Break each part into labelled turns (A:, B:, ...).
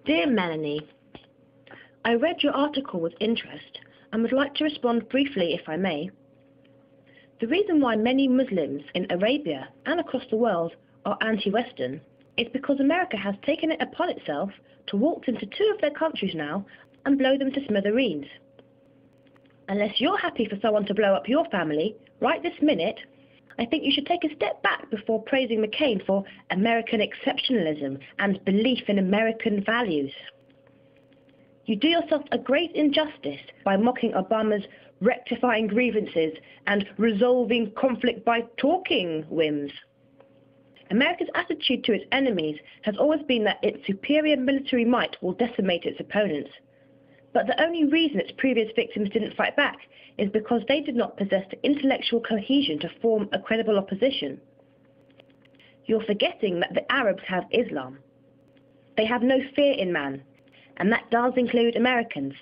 A: Dear Melanie, I read your article with interest and would like to respond briefly if I may. The reason why many Muslims in Arabia and across the world are anti-Western is because America has taken it upon itself to waltz into two of their countries now and blow them to smithereens. Unless you're happy for someone to blow up your family right this minute, I think you should take a step back before praising McCain for American exceptionalism and belief in American values. You do yourself a great injustice by mocking Obama's rectifying grievances and resolving conflict by talking whims. America's attitude to its enemies has always been that its superior military might will decimate its opponents. But the only reason its previous victims didn't fight back is because they did not possess the intellectual cohesion to form a credible opposition. You're forgetting that the Arabs have Islam. They have no fear in man, and that does include Americans.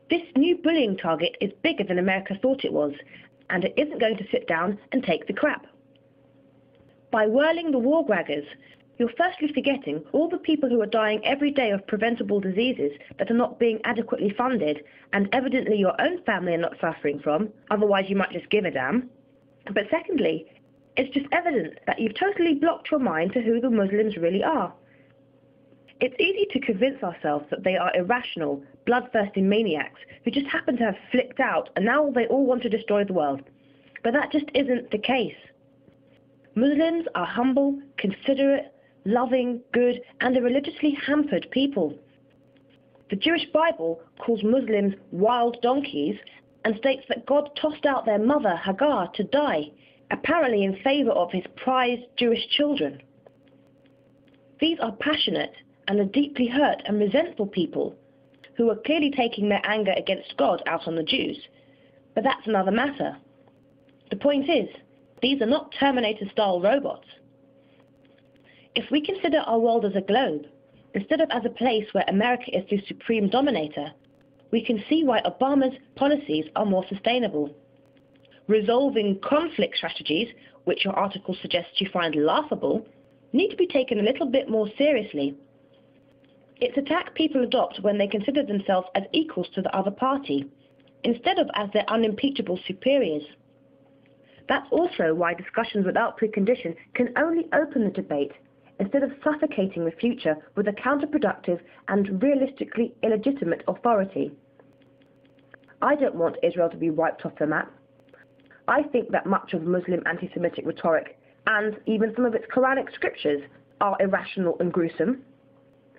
A: This new bullying target is bigger than America thought it was, and it isn't going to sit down and take the crap. By whirling the war braggers, you're firstly forgetting all the people who are dying every day of preventable diseases that are not being adequately funded, and evidently your own family are not suffering from, otherwise you might just give a damn. But secondly, it's just evident that you've totally blocked your mind to who the Muslims really are. It's easy to convince ourselves that they are irrational, bloodthirsty maniacs who just happen to have flipped out and now they all want to destroy the world. But that just isn't the case. Muslims are humble, considerate, loving, good, and a religiously hampered people. The Jewish Bible calls Muslims wild donkeys and states that God tossed out their mother, Hagar, to die, apparently in favor of his prized Jewish children. These are passionate and are deeply hurt and resentful people who are clearly taking their anger against God out on the Jews. But that's another matter. The point is, these are not Terminator-style robots. If we consider our world as a globe, instead of as a place where America is the supreme dominator, we can see why Obama's policies are more sustainable. Resolving conflict strategies, which your article suggests you find laughable, need to be taken a little bit more seriously. It's a tack people adopt when they consider themselves as equals to the other party, instead of as their unimpeachable superiors. That's also why discussions without precondition can only open the debate, instead of suffocating the future with a counterproductive and realistically illegitimate authority. I don't want Israel to be wiped off the map. I think that much of Muslim anti-Semitic rhetoric, and even some of its Quranic scriptures, are irrational and gruesome.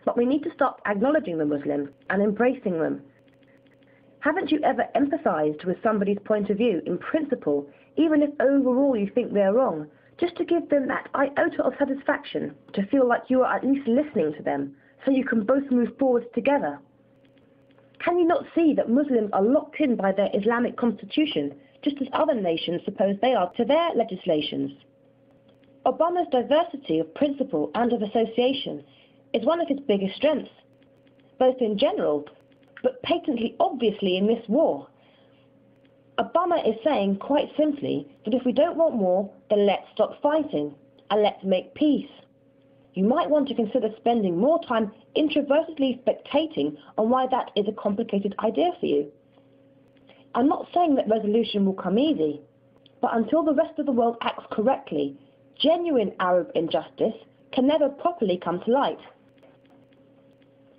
A: But we need to stop acknowledging the Muslims and embracing them. Haven't you ever empathized with somebody's point of view in principle, even if overall you think they're wrong, just to give them that iota of satisfaction, to feel like you are at least listening to them, so you can both move forward together? Can you not see that Muslims are locked in by their Islamic constitution, just as other nations suppose they are to their legislations? Obama's diversity of principle and of association is one of his biggest strengths, both in general, but patently obviously in this war. Obama is saying, quite simply, that if we don't want war, then let's stop fighting, and let's make peace. You might want to consider spending more time introvertedly spectating on why that is a complicated idea for you. I'm not saying that resolution will come easy, but until the rest of the world acts correctly, genuine Arab injustice can never properly come to light.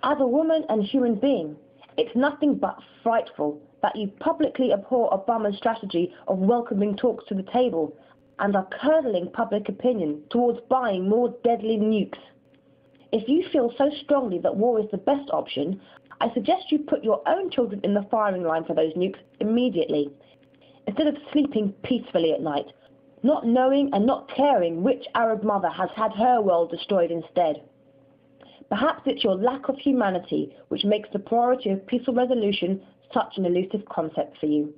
A: As a woman and human being, it's nothing but frightful that you publicly abhor Obama's strategy of welcoming talks to the table and are curdling public opinion towards buying more deadly nukes. If you feel so strongly that war is the best option, I suggest you put your own children in the firing line for those nukes immediately, instead of sleeping peacefully at night, not knowing and not caring which Arab mother has had her world destroyed instead. Perhaps it's your lack of humanity which makes the priority of peaceful resolution such an elusive concept for you.